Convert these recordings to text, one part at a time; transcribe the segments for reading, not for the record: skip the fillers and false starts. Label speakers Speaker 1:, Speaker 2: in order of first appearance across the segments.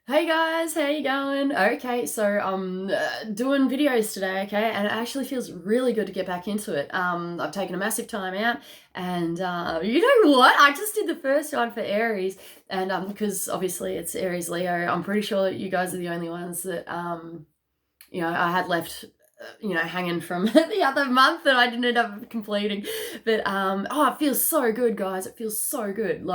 Speaker 1: Hey guys, how you going? Okay, so I'm doing videos today, okay, and it actually feels really good to get back into it. I've taken a massive time out, and you know what? I just did the first one for Aries, and because obviously it's Aries Leo, I'm pretty sure that you guys are the only ones that I had left. Hanging from the other month that I didn't end up completing, but it feels so good, guys. It feels so good.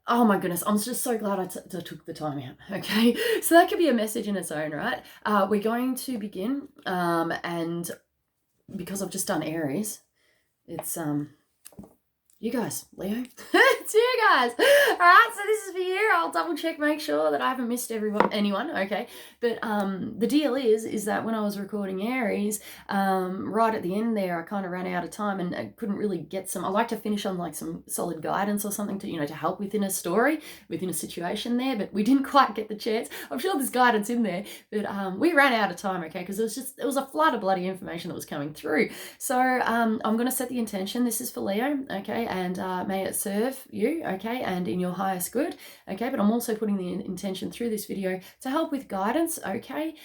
Speaker 1: Oh my goodness, I'm just so glad I took the time out, okay? So that could be a message in its own, right? We're going to begin, and because I've just done Aries, it's you guys, Leo. It's you guys. All right, so this is for you. I'll double check, make sure that I haven't missed anyone, okay? But the deal is that when I was recording Aries, right at the end there, I kind of ran out of time and I couldn't really get some. I like to finish on like some solid guidance or something to help within a story, within a situation there, but we didn't quite get the chance. I'm sure there's guidance in there, but we ran out of time, okay? Because it was a flood of bloody information that was coming through. So I'm going to set the intention. This is for Leo, okay? And may it serve you, okay, and in your highest good, okay? But I'm also putting the intention through this video to help with guidance, okay,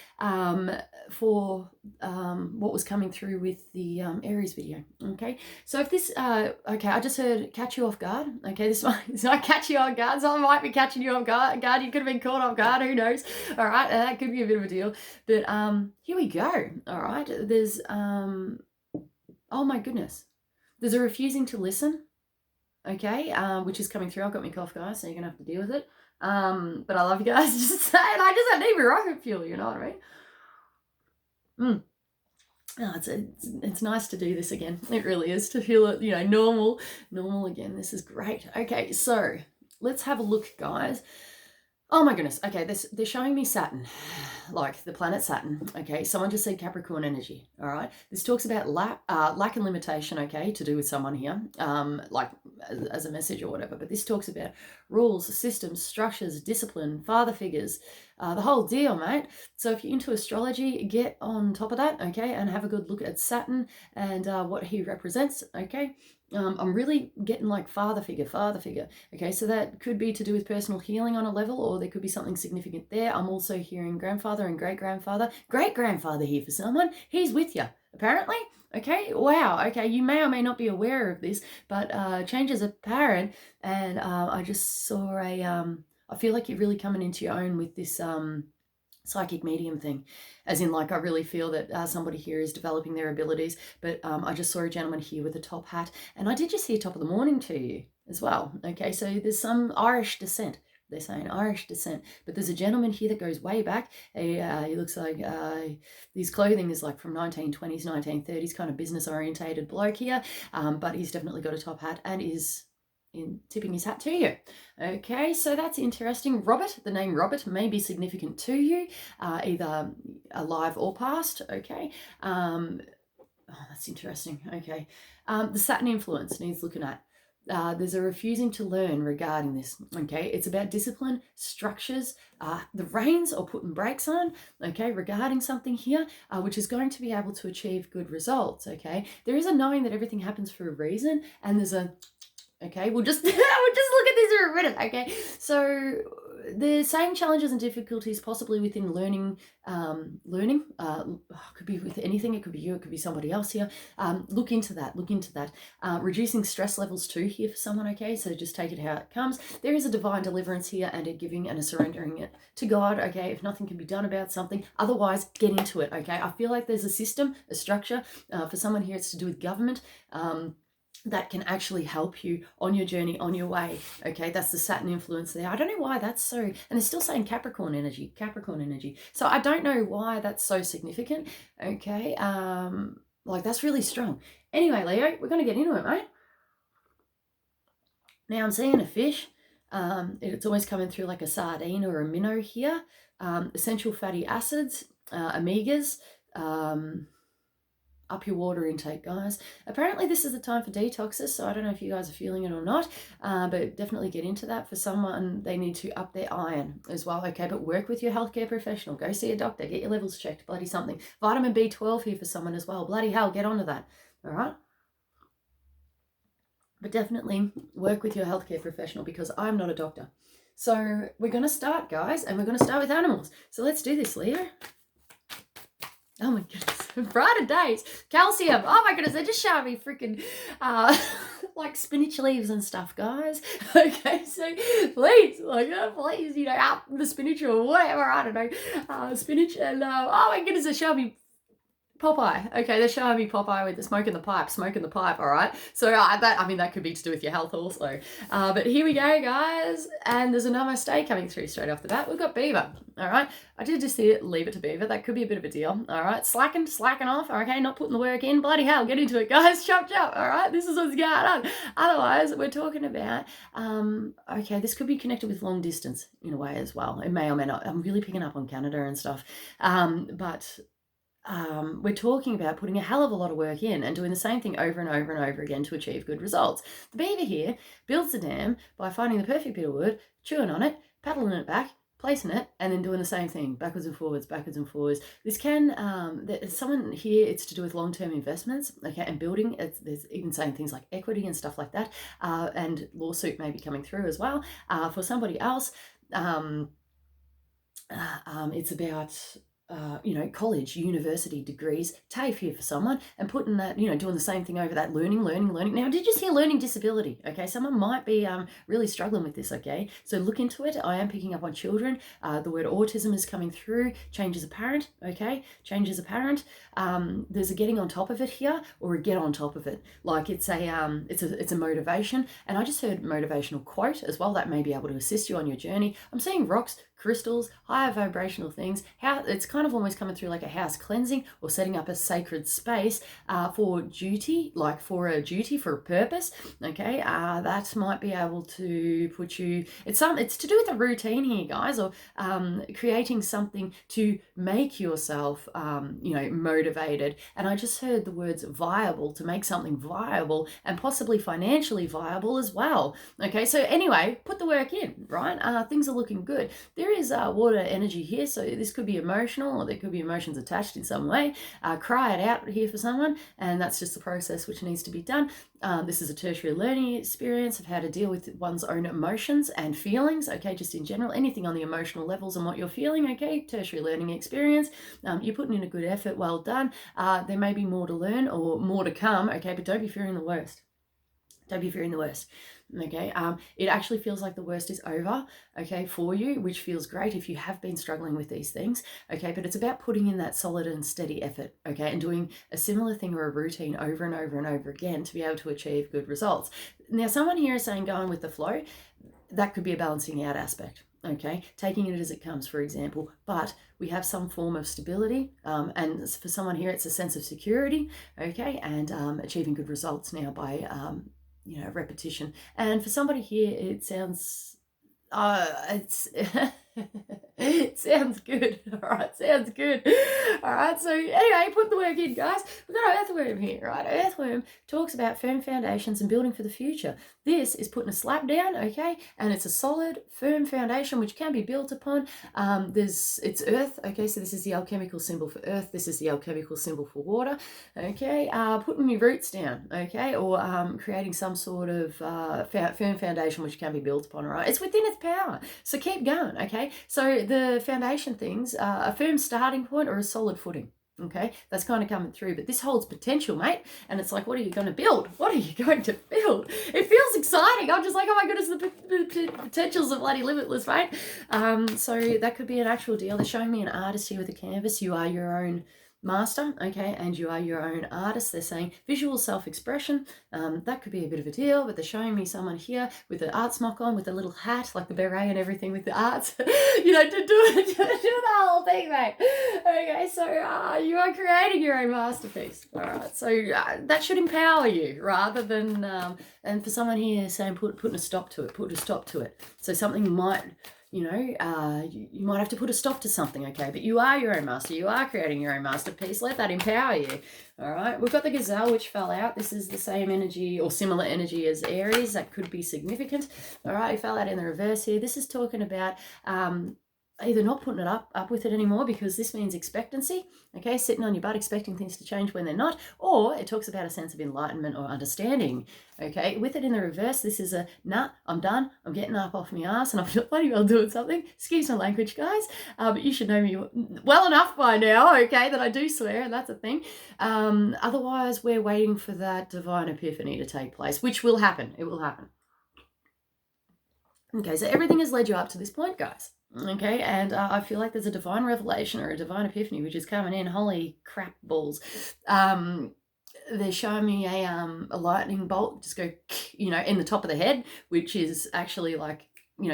Speaker 1: for what was coming through with the Aries video, okay? So if this, okay, I just heard catch you off guard, okay? This might catch you off guard, so I might be catching you off guard. You could have been caught off guard, who knows? All right, that could be a bit of a deal, but here we go. All right, there's oh my goodness, there's a refusing to listen, okay, which is coming through. I've got my cough, guys, so you're gonna have to deal with it. But I love you guys. Just saying, I just need my rocket fuel, you know what I mean? Oh, it's nice to do this again. It really is, to feel it, normal again. This is great. Okay, so let's have a look, guys. Oh my goodness. Okay, they're showing me Saturn, like the planet Saturn. Okay, someone just said Capricorn energy. All right, this talks about lack and limitation. Okay, to do with someone here, like as a message or whatever. But this talks about rules, systems, structures, discipline, father figures, the whole deal, mate. So if you're into astrology, get on top of that, okay, and have a good look at Saturn and what he represents. Okay. I'm really getting like father figure. Okay, so that could be to do with personal healing on a level, or there could be something significant there. I'm also hearing grandfather and great-grandfather here for someone. He's with you, apparently. Okay, wow. Okay, you may or may not be aware of this, but change is apparent, and I just saw I feel like you're really coming into your own with this psychic medium thing, as in like I really feel that somebody here is developing their abilities. But I just saw a gentleman here with a top hat, and I did just hear top of the morning to you as well. Okay, so there's some Irish descent. They're saying Irish descent, but there's a gentleman here that goes way back. He looks like his clothing is like from 1920s, 1930s, kind of business orientated bloke here, but he's definitely got a top hat and is tipping his hat to you. Okay, so that's interesting. Robert, the name Robert may be significant to you, either alive or past. Okay, that's interesting. Okay, the Saturn influence needs looking at. There's a refusing to learn regarding this. Okay, it's about discipline, structures, the reins or putting brakes on. Okay, regarding something here, which is going to be able to achieve good results. Okay, there is a knowing that everything happens for a reason, and there's a okay, we'll just look at this for a minute. Okay, so the same challenges and difficulties possibly within learning. Could be with anything. It could be you. It could be somebody else here. Look into that. Reducing stress levels too here for someone. Okay, so just take it how it comes. There is a divine deliverance here, and a giving and a surrendering it to God. Okay, if nothing can be done about something, otherwise get into it. Okay, I feel like there's a system, a structure. For someone here, it's to do with government. That can actually help you on your journey, on your way. Okay, that's the Saturn influence there. I don't know why that's so, and they're still saying Capricorn energy. So I don't know why that's so significant. Okay, like that's really strong. Anyway, Leo, we're going to get into it, mate. Now I'm seeing a fish. It's always coming through like a sardine or a minnow here. Essential fatty acids, omegas, up your water intake, guys. Apparently this is the time for detoxes, so I don't know if you guys are feeling it or not, but definitely get into that. For someone, they need to up their iron as well. Okay, but work with your healthcare professional. Go see a doctor, get your levels checked, bloody something. Vitamin B12 here for someone as well. Bloody hell, get onto that. All right, but definitely work with your healthcare professional, because I'm not a doctor. So we're going to start, guys, and we're going to start with animals. So let's do this, Leo. Oh my goodness, brighter days, calcium. Oh my goodness, they're just showing me freaking like spinach leaves and stuff, guys. Okay, so please, please, up the spinach or whatever, I don't know, spinach, and oh my goodness, they're showing me Popeye. Okay, they're showing me Popeye with the smoke in the pipe, all right? So that could be to do with your health also. But here we go, guys. And there's a namaste coming through straight off the bat. We've got beaver, all right? I did just see it, leave it to beaver. That could be a bit of a deal, all right? Slacking off, okay? Not putting the work in. Bloody hell, get into it, guys. Chop, all right? This is what's going on. Otherwise, we're talking about, okay, this could be connected with long distance in a way as well. It may or may not. I'm really picking up on Canada and stuff. But we're talking about putting a hell of a lot of work in and doing the same thing over and over and over again to achieve good results. The beaver here builds the dam by finding the perfect bit of wood, chewing on it, paddling it back, placing it, and then doing the same thing, backwards and forwards. This can, there's someone here, it's to do with long-term investments, okay, and building. There's even saying things like equity and stuff like that, and lawsuit may be coming through as well. For somebody else, it's about college, university degrees, TAFE here for someone, and putting that, doing the same thing over that, learning. Now, did you see learning disability? Okay, someone might be really struggling with this, okay? So look into it. I am picking up on children. The word autism is coming through. Change is apparent, okay? Change is apparent. There's a getting on top of it here, or a get on top of it. Like it's a motivation. And I just heard motivational quote as well. That may be able to assist you on your journey. I'm seeing rocks, crystals, higher vibrational things. How it's kind of almost coming through like a house cleansing or setting up a sacred space for duty, like for a duty, for a purpose. Okay, that might be able to put you. It's to do with a routine here, guys, or creating something to make yourself, motivated. And I just heard the words viable, to make something viable and possibly financially viable as well. Okay, so anyway, put the work in, right? Things are looking good. There is water energy here, so this could be emotional, or there could be emotions attached in some way. Cry it out here for someone, and that's just the process which needs to be done. This is a tertiary learning experience of how to deal with one's own emotions and feelings, okay, just in general, anything on the emotional levels and what you're feeling, okay, tertiary learning experience. You're putting in a good effort, well done. There may be more to learn or more to come, okay, but don't be fearing the worst. Don't be fearing the worst. Okay, it actually feels like the worst is over, okay, for you, which feels great if you have been struggling with these things, okay, but it's about putting in that solid and steady effort, okay, and doing a similar thing or a routine over and over and over again to be able to achieve good results. Now, someone here is saying going with the flow. That could be a balancing out aspect, okay, taking it as it comes, for example, but we have some form of stability, and for someone here, it's a sense of security, okay, and achieving good results now by repetition. And for somebody here, it sounds it sounds good. All right, sounds good. All right, so anyway, put the work in, guys. We've got an earthworm here, right? An earthworm talks about firm foundations and building for the future. This is putting a slab down, okay, and it's a solid, firm foundation which can be built upon. It's earth, okay, so this is the alchemical symbol for earth. This is the alchemical symbol for water, okay. Putting your roots down, okay, or creating some sort of firm foundation which can be built upon, right? It's within its power, so keep going, okay. So the foundation things, a firm starting point or a solid footing. Okay, that's kind of coming through, but this holds potential, mate. And it's like, what are you going to build? What are you going to build? It feels exciting. I'm just like, oh my goodness, the potentials are bloody limitless, right? So that could be an actual deal. They're showing me an artist here with a canvas. You are your own master, okay, and you are your own artist. They're saying visual self-expression. That could be a bit of a deal, but they're showing me someone here with an art smock on, with a little hat, like the beret and everything with the arts, to do the whole thing, mate. Okay, so you are creating your own masterpiece. All right, so that should empower you rather than, and for someone here saying putting a stop to it, So something might, you might have to put a stop to something, okay? But you are your own master. You are creating your own masterpiece. Let that empower you, all right? We've got the gazelle, which fell out. This is the same energy or similar energy as Aries. That could be significant, all right? It fell out in the reverse here. This is talking about either not putting it up with it anymore, because this means expectancy, okay, sitting on your butt expecting things to change when they're not, or it talks about a sense of enlightenment or understanding, okay. With it in the reverse, this is a, nah, I'm done, I'm getting up off my ass and I'm bloody well doing something. Excuse my language, guys, but you should know me well enough by now, okay, that I do swear, and that's a thing. Otherwise, we're waiting for that divine epiphany to take place, which will happen. It will happen. Okay, so everything has led you up to this point, guys. Okay, and I feel like there's a divine revelation or a divine epiphany which is coming in. Holy crap balls. They're showing me a lightning bolt just go, in the top of the head, which is actually like,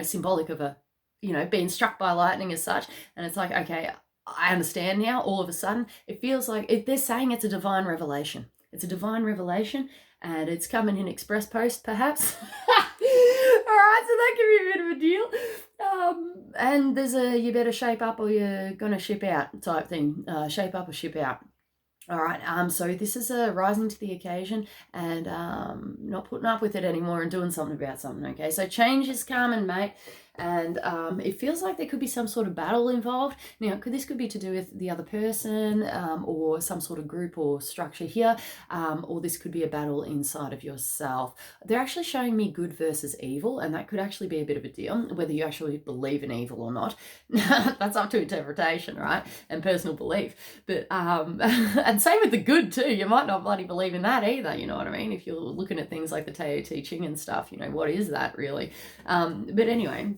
Speaker 1: symbolic of a, being struck by lightning as such. And it's like, okay, I understand now. All of a sudden, it feels like they're saying it's a divine revelation. It's a divine revelation, and it's coming in express post, perhaps. All right, so that can be a bit of a deal. And there's a you better shape up or you're going to ship out type thing. Shape up or ship out. All right, so this is a rising to the occasion and not putting up with it anymore and doing something about something, okay? So change is coming, mate, and it feels like there could be some sort of battle involved. Now, this could be to do with the other person or some sort of group or structure here, or this could be a battle inside of yourself. They're actually showing me good versus evil, and that could actually be a bit of a deal, whether you actually believe in evil or not. That's up to interpretation, right, and personal belief. But and same with the good too. You might not bloody believe in that either, you know what I mean? If you're looking at things like the Tao Te Ching and stuff, what is that really? But anyway,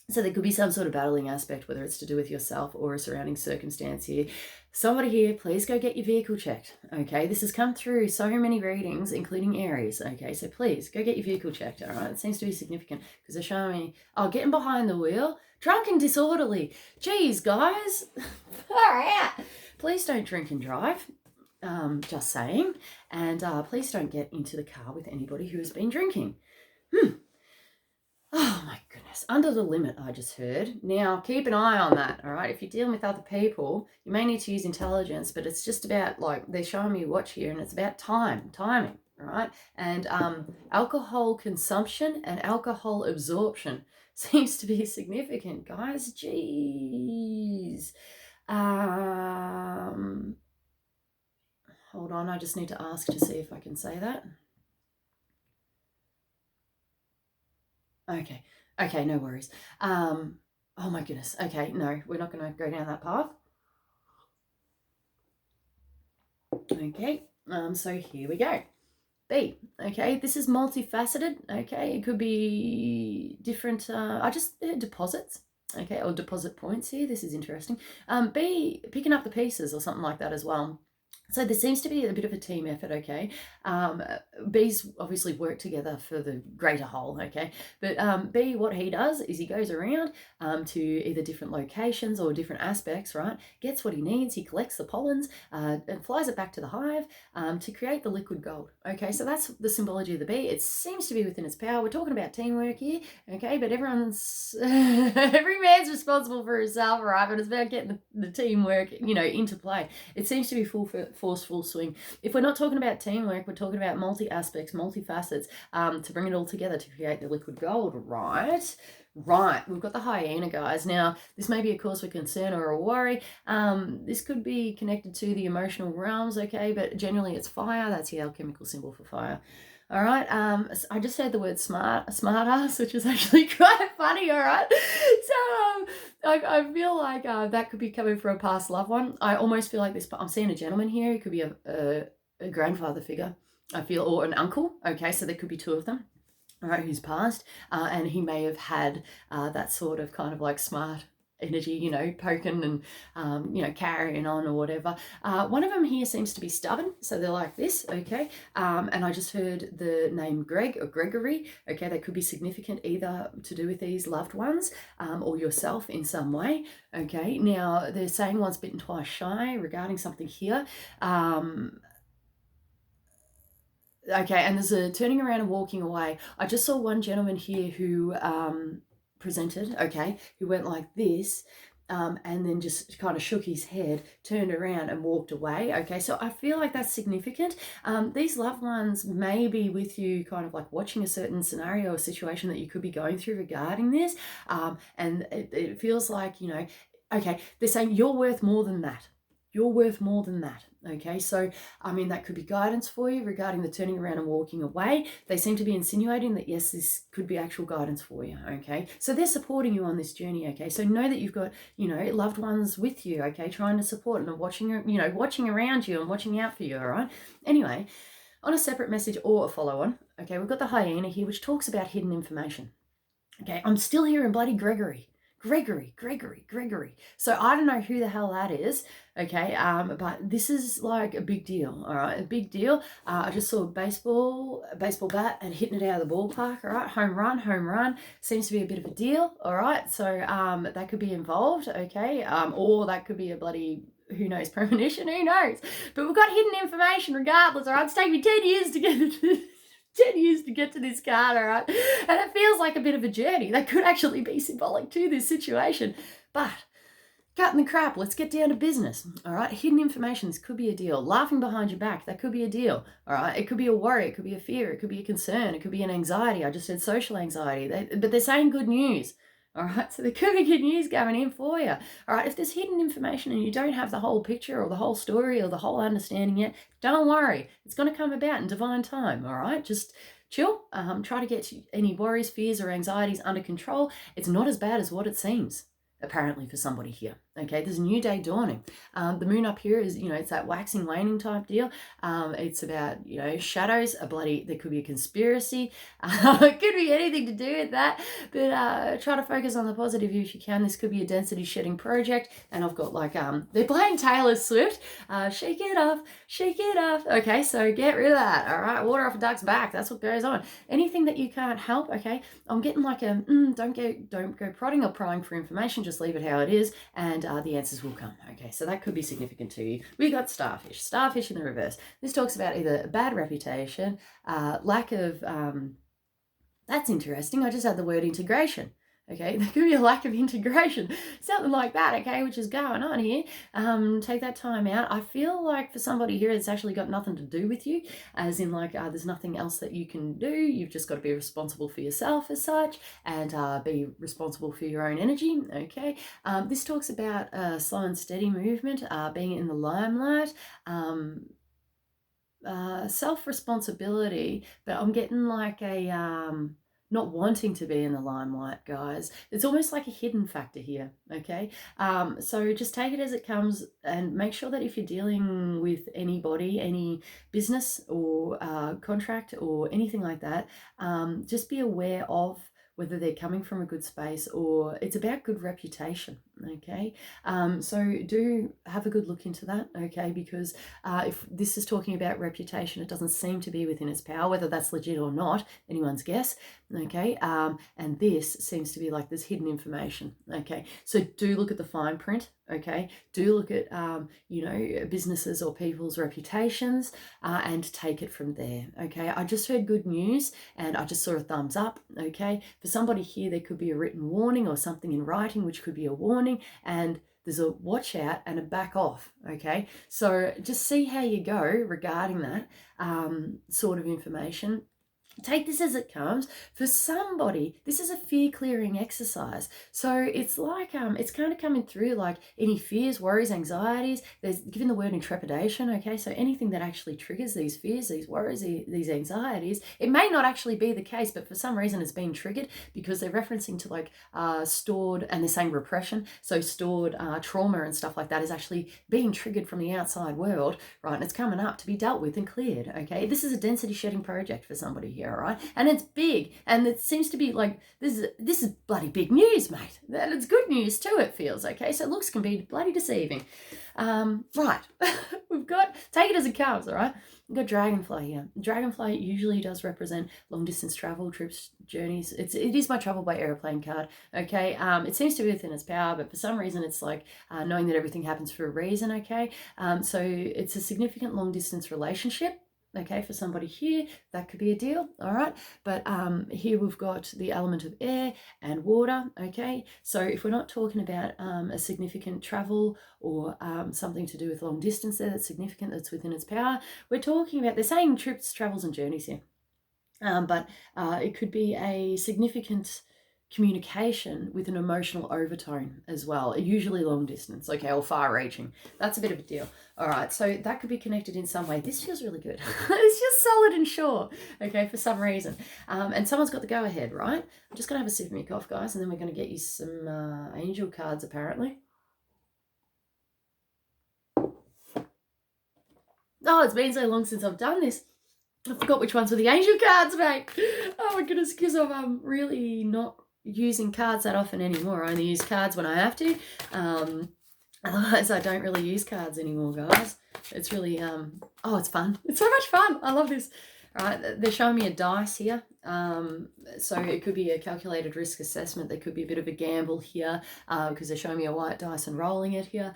Speaker 1: so there could be some sort of battling aspect, whether it's to do with yourself or a surrounding circumstance here. Somebody here, please go get your vehicle checked, okay? This has come through so many readings, including Aries, okay? So please, go get your vehicle checked, all right? It seems to be significant because they're showing me, getting behind the wheel, drunk and disorderly. Geez, guys, far out. Please don't drink and drive, just saying. And please don't get into the car with anybody who has been drinking. Oh my goodness, under the limit, I just heard. Now, keep an eye on that, all right? If you're dealing with other people, you may need to use intelligence, but it's just about, they're showing me a watch here, and it's about timing, all right? And alcohol consumption and alcohol absorption seems to be significant, guys. Jeez. Hold on, I just need to ask to see if I can say that. Okay, no worries. Oh my goodness. Okay, no, we're not going to go down that path. Okay, so here we go. B, okay, this is multifaceted, okay, it could be different, deposits, okay, or deposit points here, this is interesting. B, picking up the pieces or something like that as well. So there seems to be a bit of a team effort, okay? Bees obviously work together for the greater whole, okay? But B, what he does is he goes around to either different locations or different aspects, right? Gets what he needs, he collects the pollens and flies it back to the hive to create the liquid gold, okay? So that's the symbology of the bee. It seems to be within its power. We're talking about teamwork here, okay? But every man's responsible for himself, right? But it's about getting the teamwork, into play. It seems to be full swing. If we're not talking about teamwork, we're talking about multi-aspects, multi-facets to bring it all together to create the liquid gold, right? Right, we've got the hyena, guys. Now, this may be a cause for concern or a worry. This could be connected to the emotional realms, okay? But generally it's fire. That's the alchemical symbol for fire. All right, I just said the word smartass, which is actually quite funny, all right? So I feel like that could be coming from a past loved one. I almost feel like this, I'm seeing a gentleman here. It could be a grandfather figure, I feel, or an uncle, okay? So there could be two of them, all right, who's passed, and he may have had that sort of kind of like smart energy, poking and, carrying on or whatever. One of them here seems to be stubborn, so they're like this, okay? And I just heard the name Greg or Gregory, okay? That could be significant either to do with these loved ones or yourself in some way, okay? Now, they're saying once bitten, twice shy regarding something here. Okay, and there's a turning around and walking away. I just saw one gentleman here who presented, okay, who went like this, and then just kind of shook his head, turned around and walked away. Okay, so I feel like that's significant. These loved ones may be with you kind of like watching a certain scenario or situation that you could be going through regarding this. And it feels like, you know, okay, they're saying you're worth more than that. You're worth more than that. Okay, so I mean, that could be guidance for you regarding the turning around and walking away. They seem to be insinuating that yes, this could be actual guidance for you. Okay, so they're supporting you on this journey. Okay, so know that you've got, you know, loved ones with you. Okay, trying to support and watching, you know, watching around you and watching out for you. All right. Anyway, on a separate message or a follow on. Okay, we've got the hyena here, which talks about hidden information. Okay, I'm still hearing bloody Gregory. So I don't know who the hell that is, okay, but this is like a big deal, all right, a big deal. I just saw a baseball bat and hitting it out of the ballpark, all right, home run, seems to be a bit of a deal, all right, so that could be involved, okay, or that could be a bloody, who knows, premonition, who knows, but we've got hidden information regardless, all right, it's taken me 10 years to get to 10 years to get to this card, all right? And it feels like a bit of a journey. That could actually be symbolic to this situation. But cutting the crap, let's get down to business, all right? Hidden information, this could be a deal. Laughing behind your back, that could be a deal, all right? It could be a worry, it could be a fear, it could be a concern, it could be an anxiety. I just said social anxiety, but they're saying good news. All right, so there could be good news going in for you. All right, if there's hidden information and you don't have the whole picture or the whole story or the whole understanding yet, don't worry. It's going to come about in divine time, all right? Just chill. Try to get any worries, fears, or anxieties under control. It's not as bad as what it seems, apparently, for somebody here. Okay, there's a new day dawning. The moon up here is, you know, it's that waxing, waning type deal. It's about, you know, shadows, there could be a conspiracy. It could be anything to do with that. But try to focus on the positive if you can. This could be a density shedding project. And I've got like, they're playing Taylor Swift. Shake it off, shake it off. Okay, so get rid of that. All right, water off a duck's back. That's what goes on. Anything that you can't help, okay, I'm getting like a, don't go prodding or prying for information. Just leave it how it is. And the answers will come. Okay, so that could be significant to you. We got starfish in the reverse. This talks about either a bad reputation, lack of, that's interesting. I just had the word integration. Okay, there could be a lack of integration, something like that, okay, which is going on here. Take that time out. I feel like for somebody here, it's actually got nothing to do with you, as in like there's nothing else that you can do. You've just got to be responsible for yourself as such, and be responsible for your own energy, okay. This talks about slow and steady movement, being in the limelight, self-responsibility, but I'm getting like a not wanting to be in the limelight, guys. It's almost like a hidden factor here, okay? So just take it as it comes, and make sure that if you're dealing with anybody, any business or contract or anything like that, just be aware of whether they're coming from a good space or it's about good reputation, okay? So do have a good look into that, okay? Because if this is talking about reputation, it doesn't seem to be within its power, whether that's legit or not, anyone's guess, okay? And this seems to be like this hidden information, okay? So do look at the fine print, okay? Do look at, you know, businesses or people's reputations and take it from there, okay? I just heard good news and I just saw a thumbs up, okay? For somebody here, there could be a written warning or something in writing, which could be a warning, and there's a watch out and a back off, okay? So just see how you go regarding that sort of information. Take this as it comes. For somebody, this is a fear clearing exercise. So it's like, it's kind of coming through like any fears, worries, anxieties. There's given the word intrepidation, okay? So anything that actually triggers these fears, these worries, these anxieties, it may not actually be the case, but for some reason it's been triggered because they're referencing to like stored, and they're saying repression. So stored trauma and stuff like that is actually being triggered from the outside world, right? And it's coming up to be dealt with and cleared, okay? This is a density shedding project for somebody here. All right, and it's big, and it seems to be like this is bloody big news, mate. And it's good news too. It feels okay. So looks can be bloody deceiving. Right, we've got, take it as it comes. All right, we've got dragonfly here. Dragonfly usually does represent long distance travel, trips, journeys. It is my travel by airplane card. Okay, it seems to be within its power, but for some reason it's like knowing that everything happens for a reason. Okay, so it's a significant long distance relationship. okay, for somebody here, that could be a deal, all right? But here we've got the element of air and water, okay? So if we're not talking about a significant travel or something to do with long distance there that's significant, that's within its power, we're talking about, they're saying trips, travels, and journeys here. But it could be a significant communication with an emotional overtone as well, usually long distance, okay, or far reaching. That's a bit of a deal. All right, so that could be connected in some way. This feels really good. It's just solid and sure, okay, for some reason. And someone's got the go ahead, right? I'm just going to have a sip of my cough, guys, and then we're going to get you some angel cards, apparently. Oh, it's been so long since I've done this. I forgot which ones were the angel cards, mate. Oh my goodness, because I'm really not using cards that often anymore. I only use cards when I have to. Otherwise, I don't really use cards anymore, guys. It's really, oh, it's fun. It's so much fun. I love this. All right, they're showing me a dice here. So it could be a calculated risk assessment. There could be a bit of a gamble here because they're showing me a white dice and rolling it here.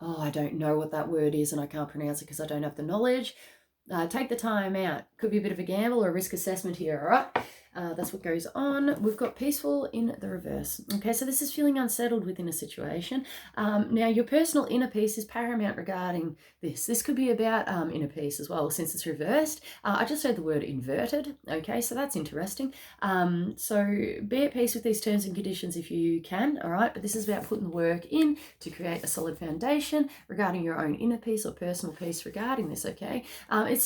Speaker 1: Oh, I don't know what that word is and I can't pronounce it because I don't have the knowledge. Take the time out. Could be a bit of a gamble or a risk assessment here, all right? That's what goes on. We've got peaceful in the reverse. Okay, so this is feeling unsettled within a situation. Now, your personal inner peace is paramount regarding this. This could be about inner peace as well, since it's reversed. I just heard the word inverted. Okay, so that's interesting. So be at peace with these terms and conditions if you can, all right? But this is about putting the work in to create a solid foundation regarding your own inner peace or personal peace regarding this, okay?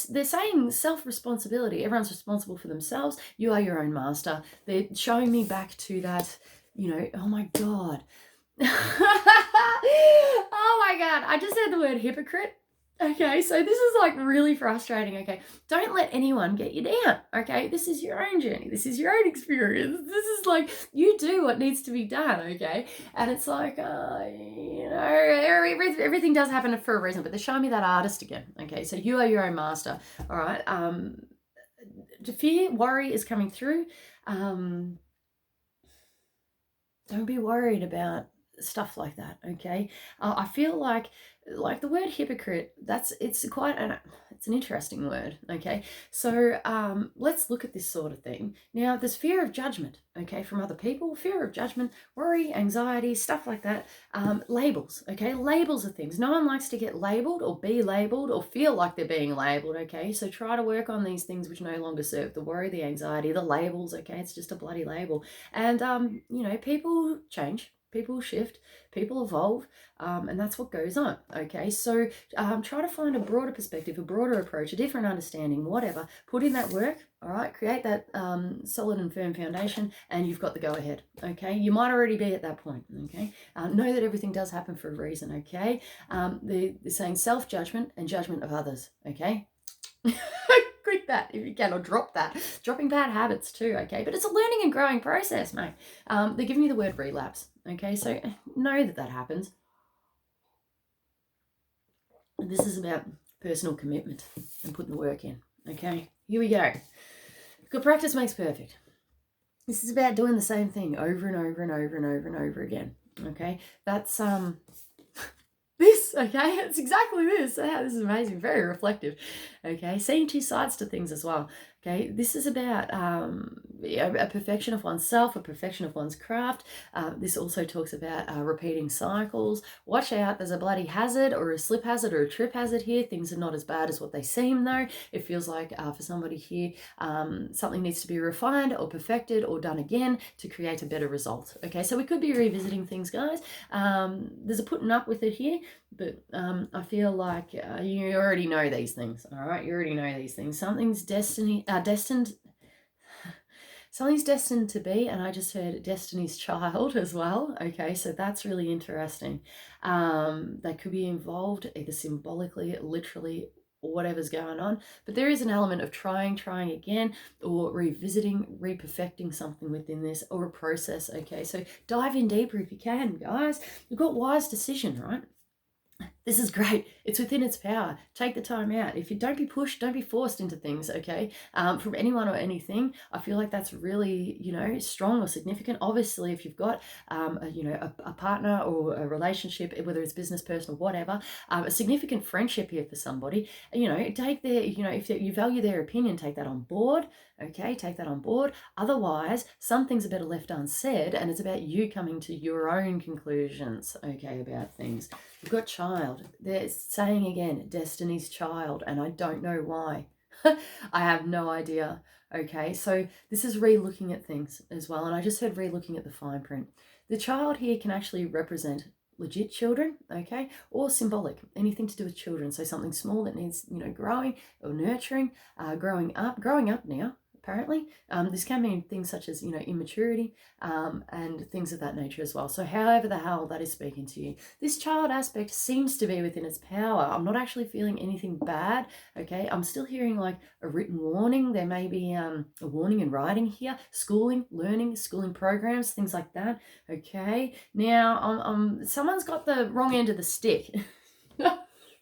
Speaker 1: They're saying self-responsibility. Everyone's responsible for themselves. You are your own master. They're showing me back to that, you know, oh my God. Oh my God. I just said the word hypocrite. Okay, so this is like really frustrating, okay? Don't let anyone get you down, okay? This is your own journey. This is your own experience. This is like, you do what needs to be done, okay? And it's like, you know, everything does happen for a reason, but they're showing me that artist again, okay? So you are your own master, all right? Fear, worry is coming through. Don't be worried about stuff like that, okay? I feel like the word hypocrite, it's an interesting word, okay? So let's look at this sort of thing. Now, there's fear of judgment, okay, from other people, fear of judgment, worry, anxiety, stuff like that. Labels, okay? Labels are things. No one likes to get labeled or be labeled or feel like they're being labeled, okay? So try to work on these things which no longer serve the worry, the anxiety, the labels, okay? It's just a bloody label. And, you know, people change. People shift, people evolve, and that's what goes on, okay? So try to find a broader perspective, a broader approach, a different understanding, whatever. Put in that work, all right? Create that solid and firm foundation, and you've got the go-ahead, okay? You might already be at that point, okay? Know that everything does happen for a reason, okay? They're saying self-judgment and judgment of others, okay? Quit that if you can, or drop that. Dropping bad habits too, okay? But it's a learning and growing process, mate. They're giving me the word relapse, okay? So know that happens. And this is about personal commitment and putting the work in, okay? Here we go. Good practice makes perfect. This is about doing the same thing over and over and over and over and over again, okay? That's this, okay? It's exactly this. Yeah, this is amazing. Very reflective, okay? Seeing two sides to things as well, okay? This is about a perfection of oneself, a perfection of one's craft. This also talks about repeating cycles. Watch out, there's a bloody hazard or a slip hazard or a trip hazard here. Things are not as bad as what they seem, though. It feels like for somebody here, something needs to be refined or perfected or done again to create a better result, okay? So we could be revisiting things, guys. There's a putting up with it here, but I feel like you already know these things, all right? You already know these things. Something's destined to be, and I just heard Destiny's Child as well, okay? So that's really interesting. They could be involved either symbolically, literally, or whatever's going on, but there is an element of trying again, or revisiting, reperfecting something within this, or a process, okay? So dive in deeper if you can, guys. You've got wise decision, right? This is great. It's within its power. Take the time out. If you don't be pushed, don't be forced into things, okay? From anyone or anything. I feel like that's really, strong or significant. Obviously, if you've got, a partner or a relationship, whether it's business, personal, whatever, a significant friendship here for somebody, take their, if you value their opinion, take that on board, okay? Take that on board. Otherwise, some things are better left unsaid, and it's about you coming to your own conclusions, okay, about things. You've got child. They're saying again, Destiny's child, and I don't know why. I have no idea. Okay, so this is re-looking at things as well, and I just heard re-looking at the fine print. The child here can actually represent legit children, okay, or symbolic, anything to do with children. So something small that needs, growing or nurturing, growing up now. Apparently, this can mean things such as, immaturity, and things of that nature as well. So however the hell that is speaking to you, this child aspect seems to be within its power. I'm not actually feeling anything bad, okay? I'm still hearing like a written warning. There may be a warning in writing here, schooling, learning, schooling programs, things like that, okay? Now, someone's got the wrong end of the stick.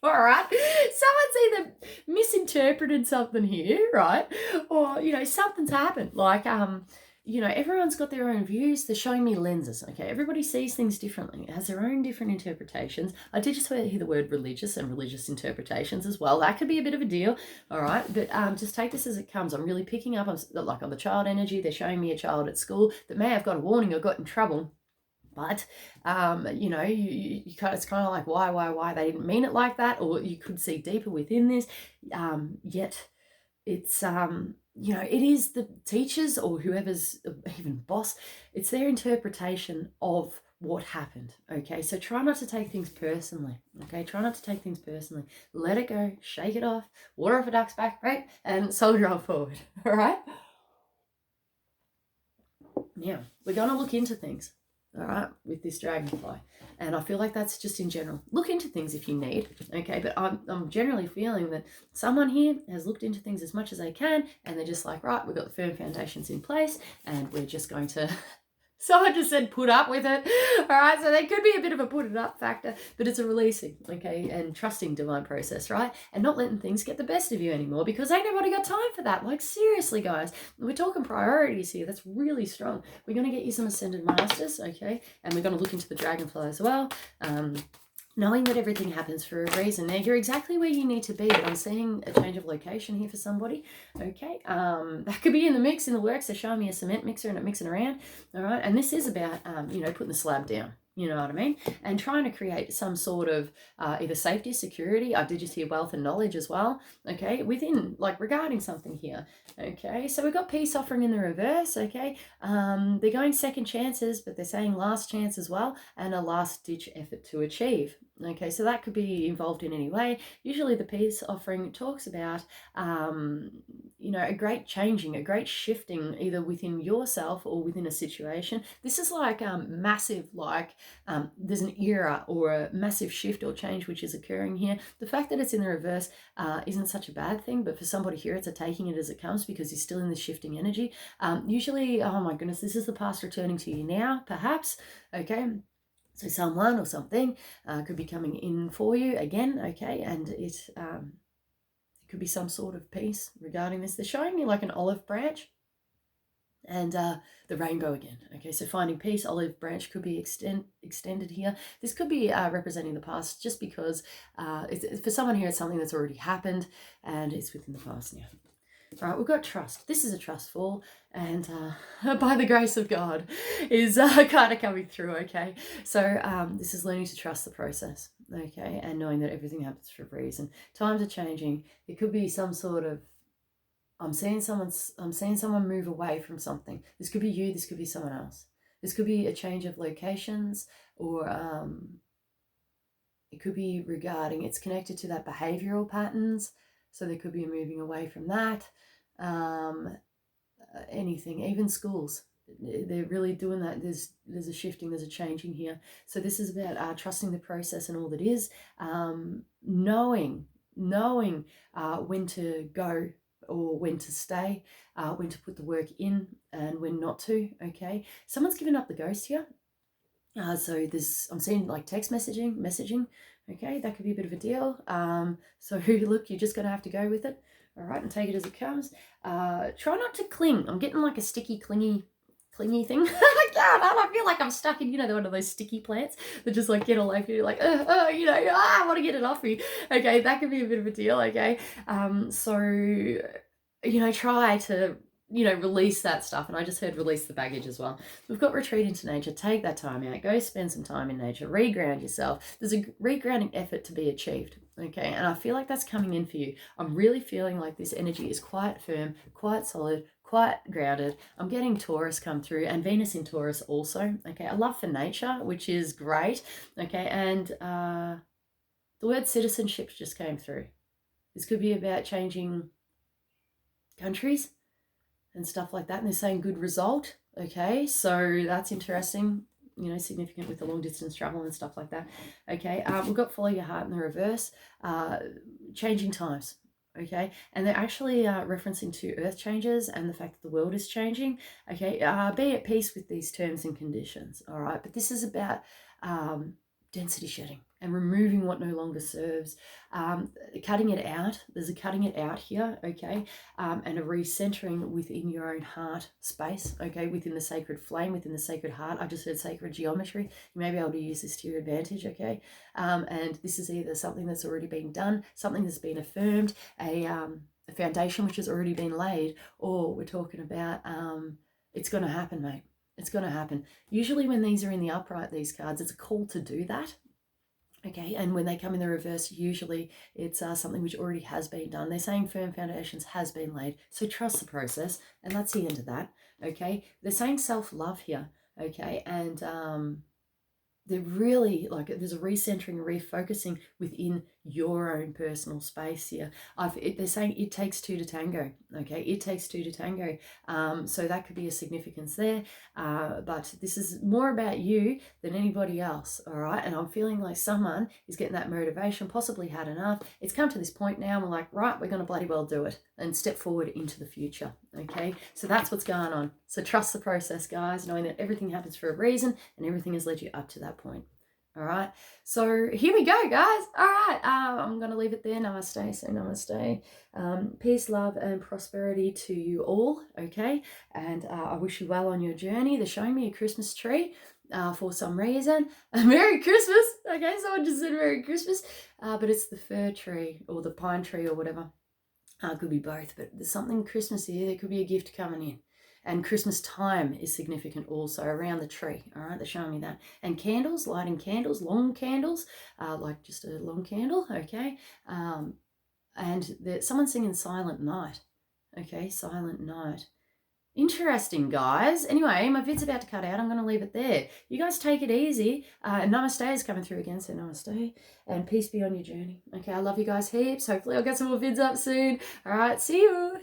Speaker 1: All right, someone's either misinterpreted something here, right? Or, something's happened. Like, everyone's got their own views. They're showing me lenses, okay? Everybody sees things differently. It has their own different interpretations. I did just hear the word religious and religious interpretations as well. That could be a bit of a deal, all right? But just take this as it comes. I'm really picking up on the child energy. They're showing me a child at school that may have got a warning or got in trouble. But, it's kind of like, why? They didn't mean it like that, or you could see deeper within this. Yet it's, it is the teachers or whoever's even boss, it's their interpretation of what happened, okay? So try not to take things personally, okay? Try not to take things personally. Let it go, shake it off, water off a duck's back, right? And soldier on forward, all right? Now, we're going to look into things. All right, with this dragonfly, and I feel like that's just in general. Look into things if you need, okay? But I'm generally feeling that someone here has looked into things as much as they can, and they're just like, right, we've got the firm foundations in place, and we're just going to. Someone just said put up with it. All right, so there could be a bit of a put it up factor, but it's a releasing, okay, and trusting divine process, right? And not letting things get the best of you anymore, because ain't nobody got time for that. Like, seriously, guys, we're talking priorities here. That's really strong. We're going to get you some ascended masters, okay, and we're going to look into the dragonfly as well. Knowing that everything happens for a reason. Now, you're exactly where you need to be, but I'm seeing a change of location here for somebody, okay? That could be in the mix, in the works. They're showing me a cement mixer and it mixing around, all right? And this is about, putting the slab down, you know what I mean? And trying to create some sort of either safety, security. I did just hear wealth and knowledge as well, okay? Within, regarding something here, okay? So we've got peace offering in the reverse, okay? They're going second chances, but they're saying last chance as well, and a last ditch effort to achieve. Okay, so that could be involved in any way. Usually the peace offering talks about, a great changing, a great shifting, either within yourself or within a situation. This is like massive, there's an era or a massive shift or change which is occurring here. The fact that it's in the reverse isn't such a bad thing, but for somebody here, it's a taking it as it comes, because you're still in the shifting energy. Usually, oh my goodness, this is the past returning to you now, perhaps, okay? So someone or something could be coming in for you again, okay? And it could be some sort of peace regarding this. They're showing me like an olive branch and the rainbow again, okay? So finding peace, olive branch could be extended here. This could be representing the past, just because for someone here, it's something that's already happened and it's within the past now. All right, we've got trust. This is a trust fall, and by the grace of God is kind of coming through, okay? So this is learning to trust the process, okay? And knowing that everything happens for a reason. Times are changing. It could be some sort of, I'm seeing someone move away from something. This could be you, this could be someone else. This could be a change of locations, or it could be regarding, it's connected to that behavioral patterns. So there could be a moving away from that. Anything, even schools, they're really doing that. There's a shifting, there's a changing here. So this is about trusting the process and all that is, knowing when to go or when to stay, when to put the work in and when not to, okay? Someone's given up the ghost here. So I'm seeing like text messaging. Okay, that could be a bit of a deal. So look, you're just gonna have to go with it, all right, and take it as it comes. Try not to cling. I'm getting like a sticky, clingy thing. God, I feel like I'm stuck in, one of those sticky plants that just like get all over you, like, I want to get it off you. Okay, that could be a bit of a deal. Okay, so try to release that stuff. And I just heard release the baggage as well. We've got retreat into nature. Take that time out. Go spend some time in nature. Reground yourself. There's a regrounding effort to be achieved. Okay. And I feel like that's coming in for you. I'm really feeling like this energy is quite firm, quite solid, quite grounded. I'm getting Taurus come through and Venus in Taurus also. Okay. A love for nature, which is great. Okay. And the word citizenship just came through. This could be about changing countries and stuff like that, and they're saying good result. Okay, so that's interesting, significant with the long distance travel and stuff like that. Okay, we've got follow your heart in the reverse, changing times. Okay, and they're actually referencing to earth changes and the fact that the world is changing. Okay, be at peace with these terms and conditions. All right, but this is about density shedding and removing what no longer serves, cutting it out. There's a cutting it out here, okay, and a recentering within your own heart space, okay, within the sacred flame, within the sacred heart. I just heard sacred geometry. You may be able to use this to your advantage, okay, and this is either something that's already been done, something that's been affirmed, a foundation which has already been laid, or we're talking about it's going to happen, mate. It's going to happen. Usually when these are in the upright, these cards, it's a call to do that. Okay, and when they come in the reverse, usually it's something which already has been done. They're saying firm foundations has been laid. So trust the process, and that's the end of that. Okay, they're saying self-love here. Okay, and they're really like there's a recentering, refocusing within your own personal space here. They're saying it takes two to tango. Okay, it takes two to tango. So that could be a significance there. But this is more about you than anybody else. All right, and I'm feeling like someone is getting that motivation, possibly had enough. It's come to this point now. And we're like, right, we're going to bloody well do it and step forward into the future. Okay, so that's what's going on. So trust the process, guys, knowing that everything happens for a reason and everything has led you up to that point. All right, so here we go, guys. All right, I'm going to leave it there. Namaste. So namaste. Peace, love, and prosperity to you all, okay? And I wish you well on your journey. They're showing me a Christmas tree for some reason. Merry Christmas. Okay, someone just said Merry Christmas. But it's the fir tree or the pine tree or whatever. Could be both, but there's something Christmas here. There could be a gift coming in. And Christmas time is significant also around the tree. All right, they're showing me that. And candles, lighting candles, long candles, like just a long candle, okay? And someone's singing Silent Night, okay? Silent Night. Interesting, guys. Anyway, my vid's about to cut out. I'm going to leave it there. You guys take it easy. Namaste is coming through again, so namaste. And peace be on your journey. Okay, I love you guys heaps. Hopefully I'll get some more vids up soon. All right, see you.